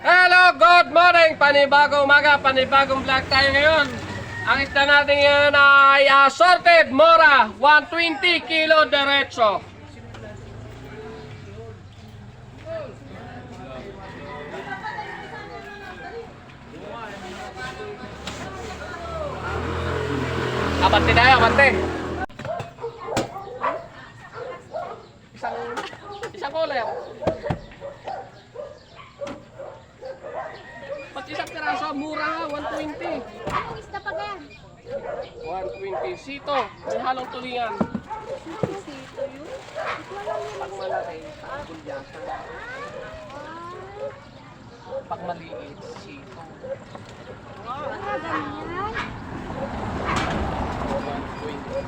Hello, good morning! Panibagong umaga, panibagong vlog tayo ngayon. Ang isda natin ngayon ay assorted mora, 120 kilo diretso. Abante tayo, abante. Isang kuler. Pati isang piraso, mura, 120. Anong isda pa gan? 120. Sito, may halong tulingan. Sito yun? Pag malaki, kulyasa. Pag maliit, sito. Ganyan. 120.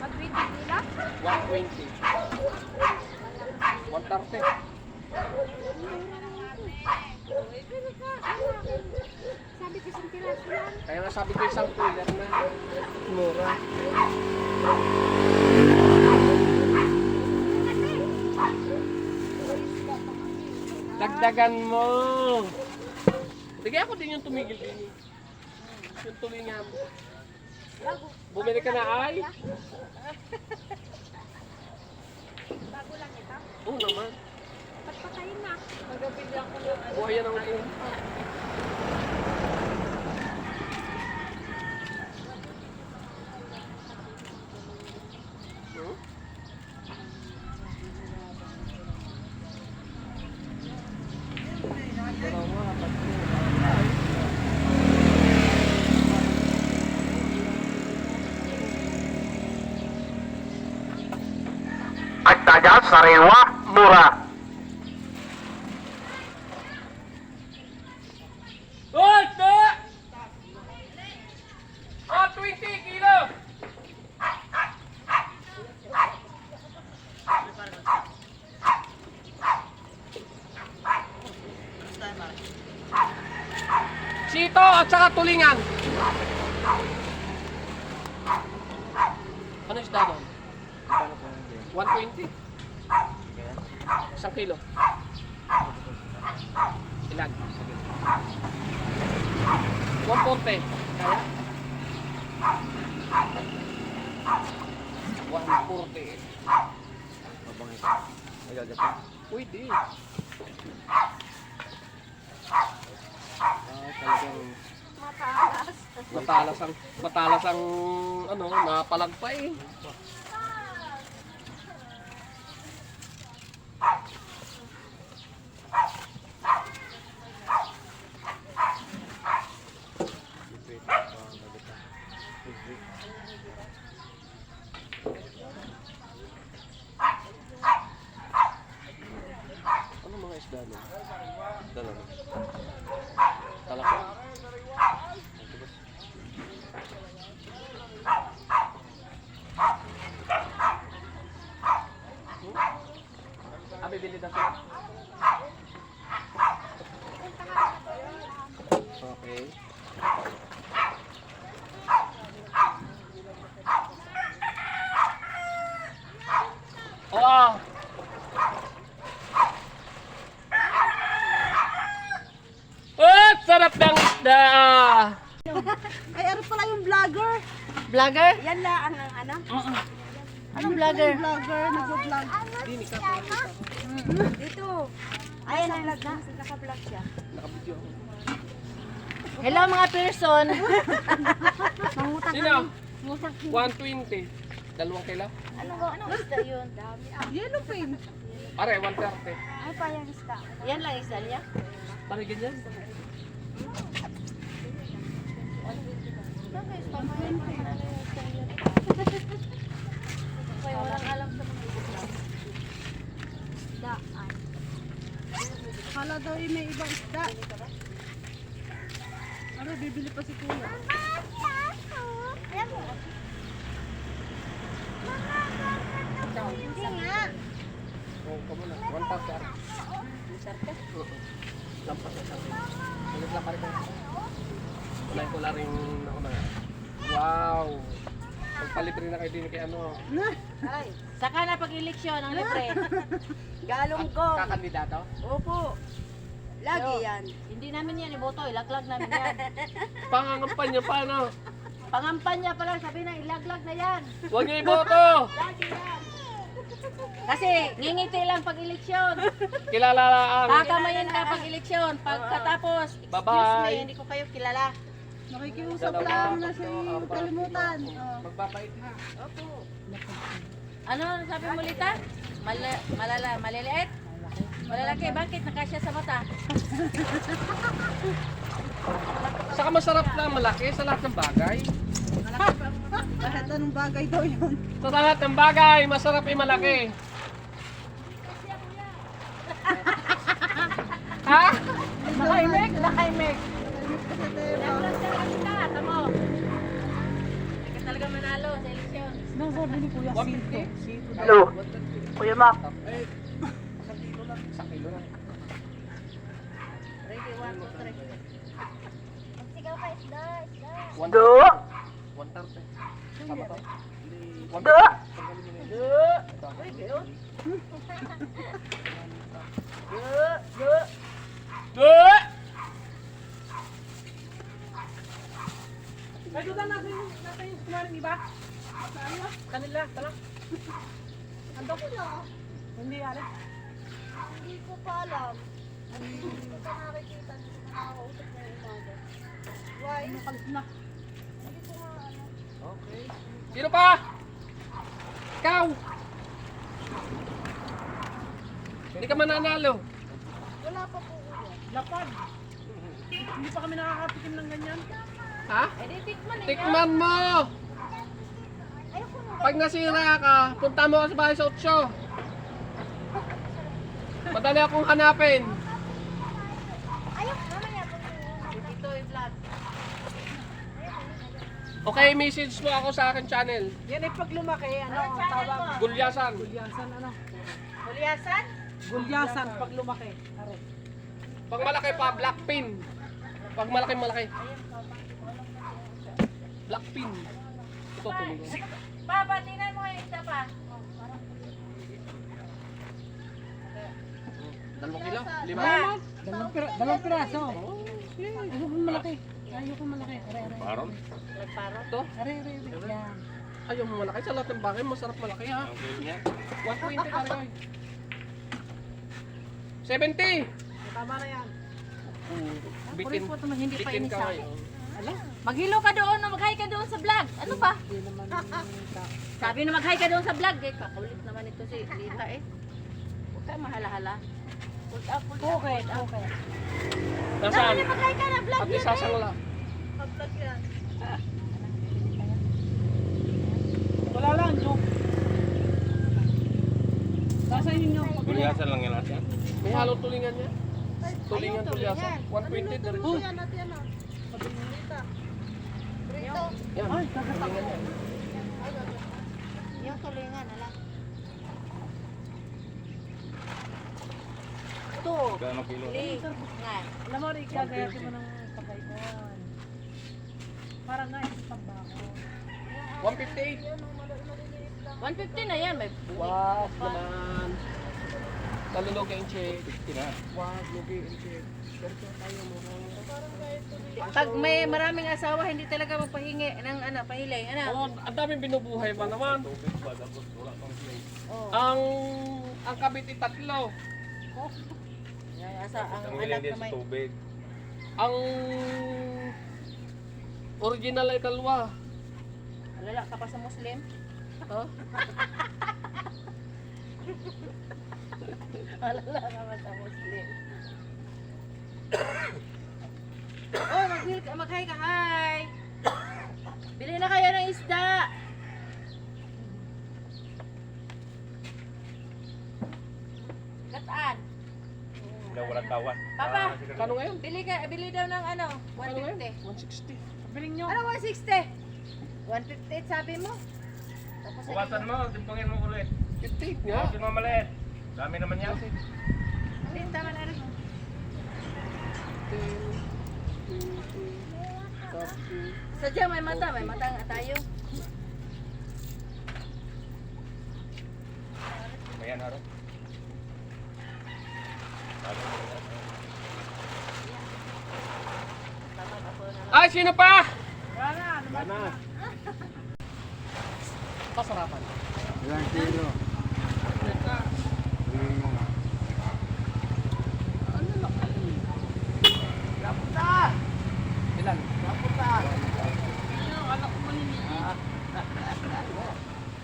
Mag-ready nila? 120. 130. Sabi ko isang piraso lang. Kaya nga sabi ko isang cooler na mura. Dagdagan mo. Sige, ako din yung tumigil din. Yung tulingan. Bumili ka na ay? Bago lang ito. Oo naman. Pagpakain na. Buhay yan ang ulit. Agtaja, sariwa, mura. Hoy! Te! 20 kilo! Sito at saka tulingan. Ano isda doon? 120. Isang kilo. Ilan? 140. Kaya? 140. Pwede. Mataas. Matalas ang ano, napalag pa eh. Ano mga isda no? Dalawa. Talaka. Bibili na sila. Okay. Oh! Oh, sarap ng isda! Ay, ano pala yung vlogger? Vlogger? Yan na ang ano? Anong vlogger? Vlogger, nag-vlog. Dito. Ayan ang vlog na. Naka-vlog siya. Nakabidyo ako. Hello mga person. Sino? 120. Dalawang kilo? Anong isda yun? Yellow paint. Pare, 130. Ay pa yung isda. Yan lang isda niya? Pare, ganyan. Kaya walang alam sa mga isdaan. Kala daw may ibang isda. Ano, bibili pa si Kuya. Hindi nga. Oo, kamo na. 130. Sarka. Lampas na sabi. Ulit lang pare ko. Kulay ko lang rin ako na. Wow! Magpalibre na kayo din kay ano. Na, Ay, saka na pag-eleksyon ang libre. Galunggong. Kakandidato? Opo. Lagi yan. Hindi namin yan iboto, ilaglag namin yan. Pangangampanya pa, no? Pangampanya pa lang, sabi na ilaglag na yan. Huwag niyo iboto! Lagi yan. Kasi ngingiti lang pag-eleksyon. Kilala ang... Kakamayin ka pag-eleksyon. Pagkatapos, excuse Bye-bye. me, hindi ko kayo kilala. Nakikiusap lang na siya yung kalimutan. Oh. Magbabait ha. Opo. Ano sabi mo, Lita? Maliliit? Malalaki, bakit nakasya sa mata? Saka masarap na malaki sa lahat ng bagay. Lahat anong bagay daw yun. Sa lahat ng bagay, masarap yung malaki. Ha? Nakaimik? Nakaimik. Kasi Naglag talaga kita, tamo. Hindi ka talaga manalo sa eleksyon. nang sabi ni Kuya 150? Hello, Kuya Mac. Eh, 1 kilo lang. 1 kilo lang. Ready, 1, 2, 3. Magsigaw ka, isda, isda. 130. Sama to? Do! Uy, gayon. Ay, doon na natin yung kumarin iba. Kanila, tala. Ando ko na. Hindi, ale. Hindi ko pa alam. Hindi ko pa nakikita. Hindi ko nakakausap na yung umaga. Why? Hindi ko nga ano. Okay. Sino pa? Ikaw! Hindi ka mananalo. Wala pa po ulo. Lapad. Hindi pa kami nakakatikim ng ganyan. Ha? Eh, di tikman ninyo. Tikman mo! Pag nasira ka, punta mo ka sa bahay sa 8. Madali akong hanapin. Ito yung vlog. Okay, message mo ako sa akin channel. Yan ay pag lumaki, ano, Anong channel mo? Gulyasan. Gulyasan, ano? Kulyasan? Gulyasan pag lumaki. Are. Pag malaki pa, black pin. Pag malaki. Black pin. Ito tuloy. Papa, tingnan mo yung isa pa. 2 kilo? 5? Dalawang piraso. Ayoko malaki. Ayoko malaki. Are. Nagparo? Ito? Are. Yan. Ayaw mo malaki. Sa lahat ng bagay, masarap malaki ha. 120 ka rin. 70! Tama na yan. Bitin. Puro po naman, hindi pa Bitin ka inisa. ngayon. Maghilo ka doon, mag-hi ka doon sa vlog. Ano ba? Hindi naman Sabi na mag-hi ka doon sa vlog. Eh, kakulit naman ito si Lita eh. Huwag ka mahala-hala. Pull up. Okay. Nasaan? Dali, mag-hi ka na vlog At yun eh. isasangla. Pag-vlog yan. Wala lang, joke. Nasa inyo. Gulyasan lang yan ate. May halong tulingan niya. Tulingan, tulyasan. 120 na rin siya. Yan natin yan, ah. Pag-umulita. Brito. Yan. Ay, kakatak. Tulingan yan. Yung tulingan, ala. Ito. Gano'ng kilo? Nga. Alam mo, Rick, kaya mo ng pagay ko. Parang nga, isang pambako. 158. 150 na yan. May Wag naman. Talulugi ang check. 50 na. Wag, lugi ang check. Ganito tayo mo. Pag may maraming asawa, hindi talaga magpahingi ng ano, pahiling. Ano? Oh, ang daming binubuhay pa naman. Oh. Ang kabiti 3. Yan, ang anak na may... tubig. Ang original ay 2. Alala ka pa sa Muslim? Ha? Alala ka pa sa Muslim. Oh, mag-hi ka, hi! Bili na kayo ng isda! Gataan! Wala walang tawan. Papa! Kano ngayon? Bili daw ng ano, Kano ngayon? 150. 160. Biling nyo. Ano 160? 158 sabi mo? Tapos Bukasan mo, timpangin mo ulit. 58 nga. Bukasan mo maliit. Dami naman yan. Hindi, tama na rin. 10, 20, 30. Sadya may mata nga tayo. Ayan, harap. Ay, sino pa? Sana. Pasarapan. Ilang kilo? Ilan?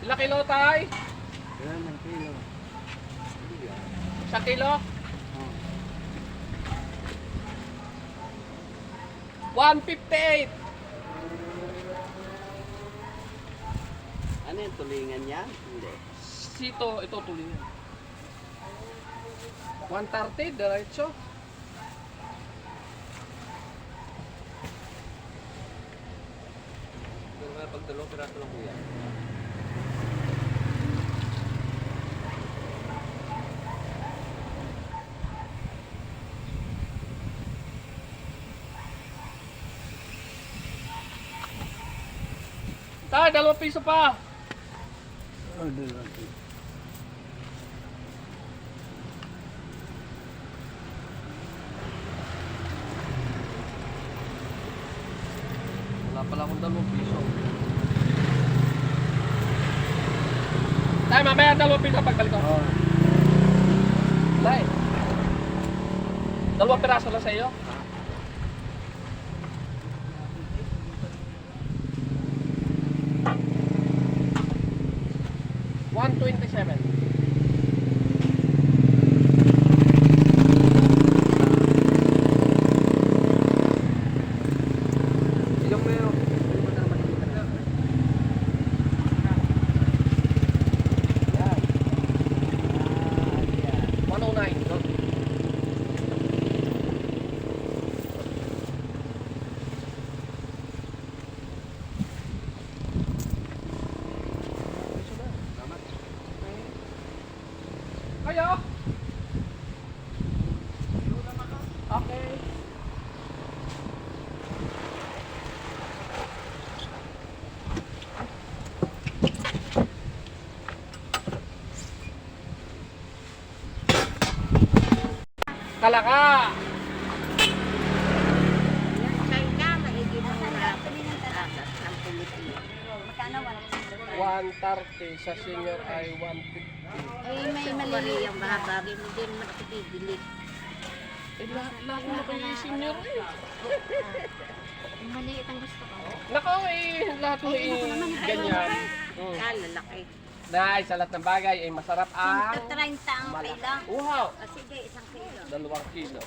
Ilang kilo tay? Ilang ng kilo? Isang kilo? Oh. 158. Ano yung tulingan niya? Hindi. Sito, ito tuloy. 130, diretso. Pagdalo, piraso lang kuya. Tay, 2 piso pa. Oh, dalawang kilo. Wala pala akong 2 piso. Tay, mamaya 2 piso pagbalik ko. Oh. Tay. 2 piraso lang sa iyo. $127. Ilang meron? 109. Go. Kayo? Okay. Kalaka! Magkano wala? 130 sa senior ay 150. Ay, may mali yung bahagi mo din makapibili. Eh, lahat mo kayo senior eh. Maliit ang gusto ko. Nako eh, lahat mo eh, ganyan. Lalaki. Dahil sa lahat ng bagay ay masarap ang 30 ang malaki. kailang. Wow! O sige, 1 kilo. 2 kilo.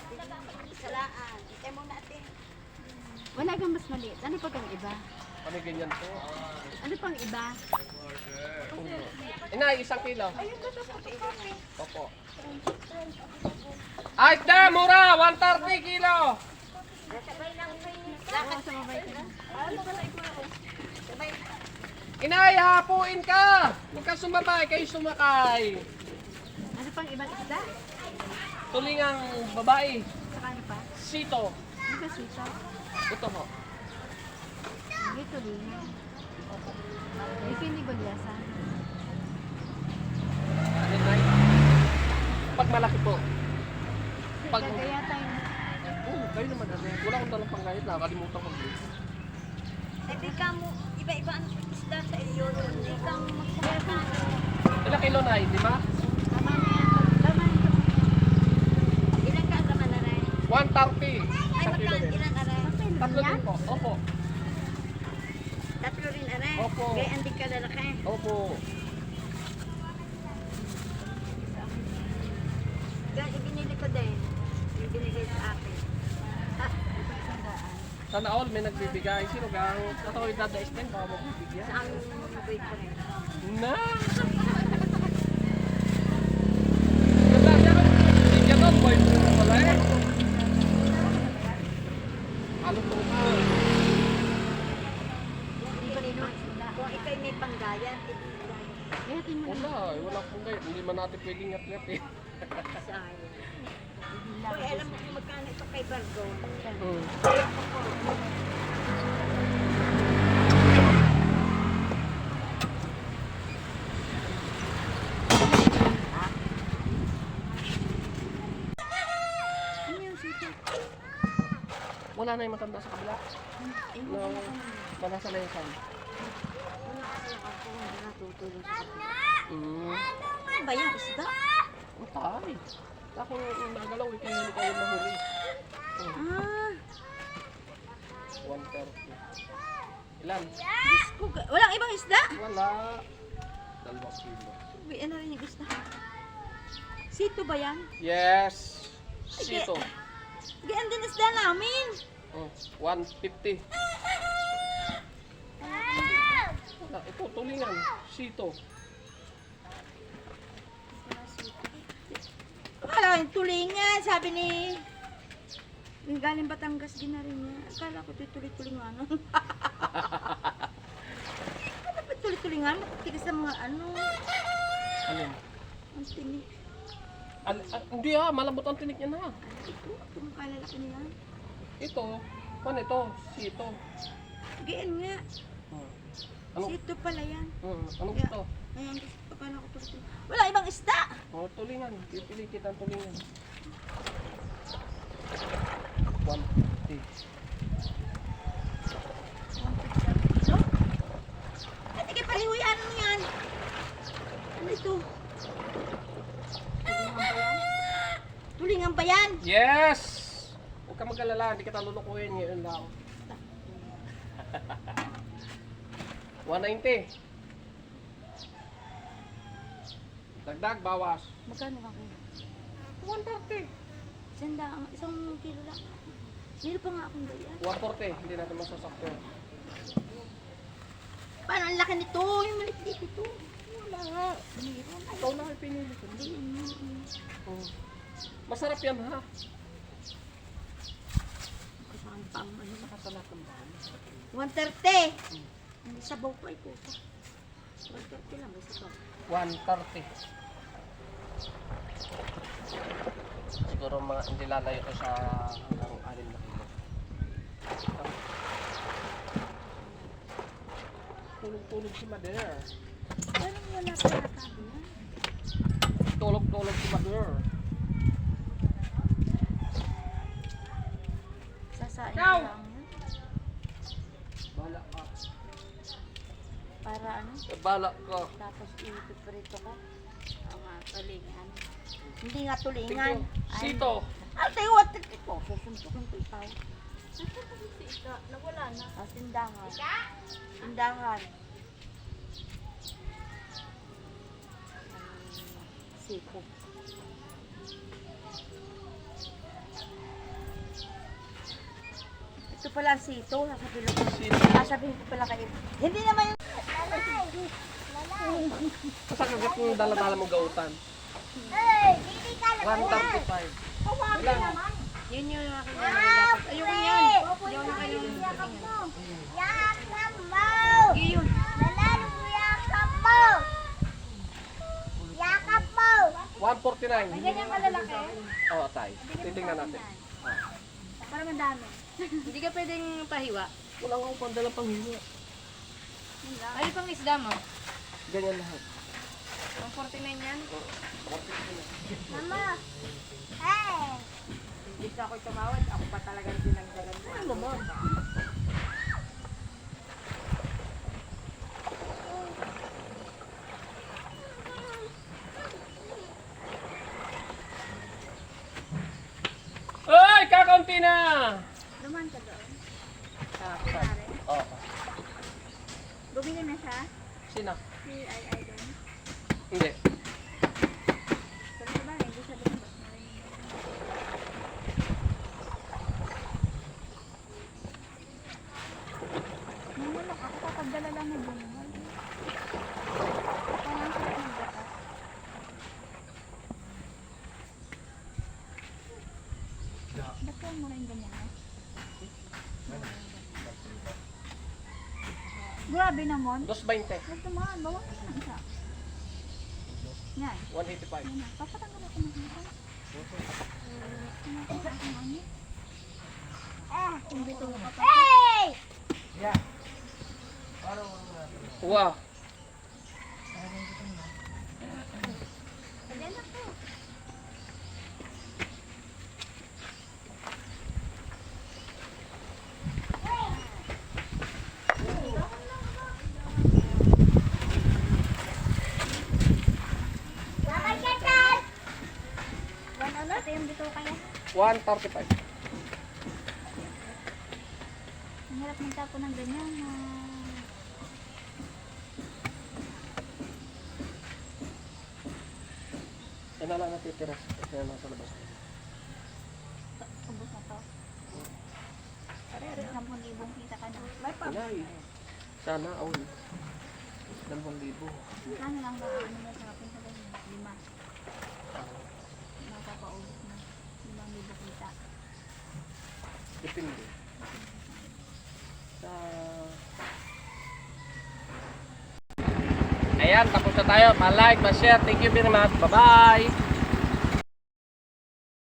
Isalaan. Itay mo natin. Wala kang mas maliit. Ano pa kang iba? Ano ganyan po? Ano pang iba? Inay, 1 kilo. Opo. Ay, da, mura! 130 kilo! Inay, hapuin ka! Huwag ka sumabay, kayo sumakay. Ano pang ibang isda? Tulingang babae. Saka ano pa? Sito. Ano ba sito? Ito ho. Ito din. Ito hindi gulyasan. Ano Inay? Pag malaki po. Pag... Gagaya tayo. Kayo naman kasi. Wala akong dalang panggayat. Nakakalimutan ko. Hindi ka mo, iba-iba ang isda sa iyo. Hindi kang magkakita. Ilang kilo na, di ba? Tama na yan. Tama na ito. Ilan ka ang laman na rin? 130. Ay, 1 kilo din. ilan na rin? Tatlo din po. Opo. Tatlo rin na rin. Opo. Gaya hindi ka lalaki. Opo. Yan, ibinili ko din. Yung binigay sa akin. Sana all may nagbibigay. Sino gang? Ito ko yung dadais din. Baka magbibigyan. Sa aming boyfriend. Na! Ganda siya. Bigyan doon. Boyfriend mo pala eh. Ano po ka? Kung ikay may panggayan, ibigay. Gayatin mo Wala. Wala pong kayo. Hindi man natin pwedeng ngat-ngat eh. Sayang. Kung alam mo kung magkano ito kay Bargo. Hmm. Wala na yung matanda sa kabila. No, wala sa laysan. Wala kasi ako, hindi natutulog sa kapila. Ano ba yan? Isda? Ang tayo. Ako nagalaw, kaya hindi kayo mahuli. Ah, 130. Ilan? Diyos ko. Walang ibang isda? Wala. 2 kilo. Ano rin yung isda? Sito ba yan? Yes. Sito. Gaan din isda namin. 150. Wala, ito, tulingan. Sito. Akala ko yung tulingan, sabi ni... Yung galing Batangas din na rin niya. Akala ko ito tuloy-tulingan. Ano ba tuloy-tulingan? Matigas sa mga ano. Ano? Ang tinik. Hindi malambot ang tinik niya na. Ito, itong kalalaki niya. Ito. Ano ito? Sito. Gaan nga. Ano? Sito pala yan. Anong gusto? Ayan, gusto pa na ako tuloy-tulingan. Wala ibang isda! Tulingan. Pipili kita ang tulingan. 150. No? At ikay palihuyan mo yan. Ano ito? Tulingan ba yan? Yes! Huwag ka mag-alala, hindi kita lulukuhin ngayon lang. 190. Dagdag, bawas. Magkano ka kayo? 130. Isang kilo lang. Meron pa nga akong ganyan. 140, hindi natin masasakto. Paano ang laki nito? Yung maliit ito. Wala nga. Meron. Ikaw na ay pinili ko. Masarap yan ha. Kasama ano Nakasalat ang bahan. 130. Ang sabaw ko ay puta. 130 lang, may sabaw. 130. Siguro mga hindi lalayo ko sa hanggang 6 na kilo. Tulog-tulog si Mother. Parang wala pa nakabi yan. Tulog-tulog si Mother. Sasain Ikaw! ko lang yan. Bala ka. Para ano? Bala ka. Tapos ipiprito ko. Ang tulingan. Hindi nga tulingan. Sito. Ay, tayo, what the fuck? Oh, susuntukin ko ikaw. Nawala na. Ah, tindahan. Tindahan. Siko. Ito pala ang sito. Sasabihin ko. Sito. Sasabihin ko pala kayo. Hindi naman yung... Saan kagat yung dala-dala mong gautan? Hey, hindi ka 135. Ilan? Yun yung aking nalalapat. Ayoko yan. Ayoko na kayo. yakap mo. Yakap mo. Yun. Nanalo mo yakap mo. Yakap mo. 149. Ganyan kalalaki. Oo, tay. Titingnan natin. Parang ang dami. Hindi ka pwedeng pahiwa. Wala akong pandala pang hiwa. Ay, pang isda mo. Ganyan lahat. Pang 49 yan. Mama. Hey. Hindi sa ako'y tumawad. Ako pa talagang dinagdagan mo. Ano mo? Ay, kakaunti na! Duman ka doon. Oo. Bumili na siya. Sino? Si Ay doon. Hindi. Sabi ba, hindi siya lumabas na rin. Namulok ako kapag dala lang na bumahal. Parang siya nagbatas. Ba't kaya mo rin ganyan? Grabe naman. 220. Ito man, bawa ka lang siya. Yan. 185. Yan na. Papatanggal ako ng dito. Hindi ko pa. Hey! Wow. Ayan na po. yung bito kaya? 135. Ang hirap magtapo ng ganyan. Yan na lang natitira. Yan na nasa labas. Ubus na to. Pare-pare 10,000 kita ka na. May pa. Wala eh. Sana all. 2,000. Ano lang ba? Ano na sa kapin sa ganyan? 5. Makapaubos na. 5,000 kita. Depende. Sa... Ayan, tapos na tayo. Pa-like, pa-share. Thank you very much. Bye-bye!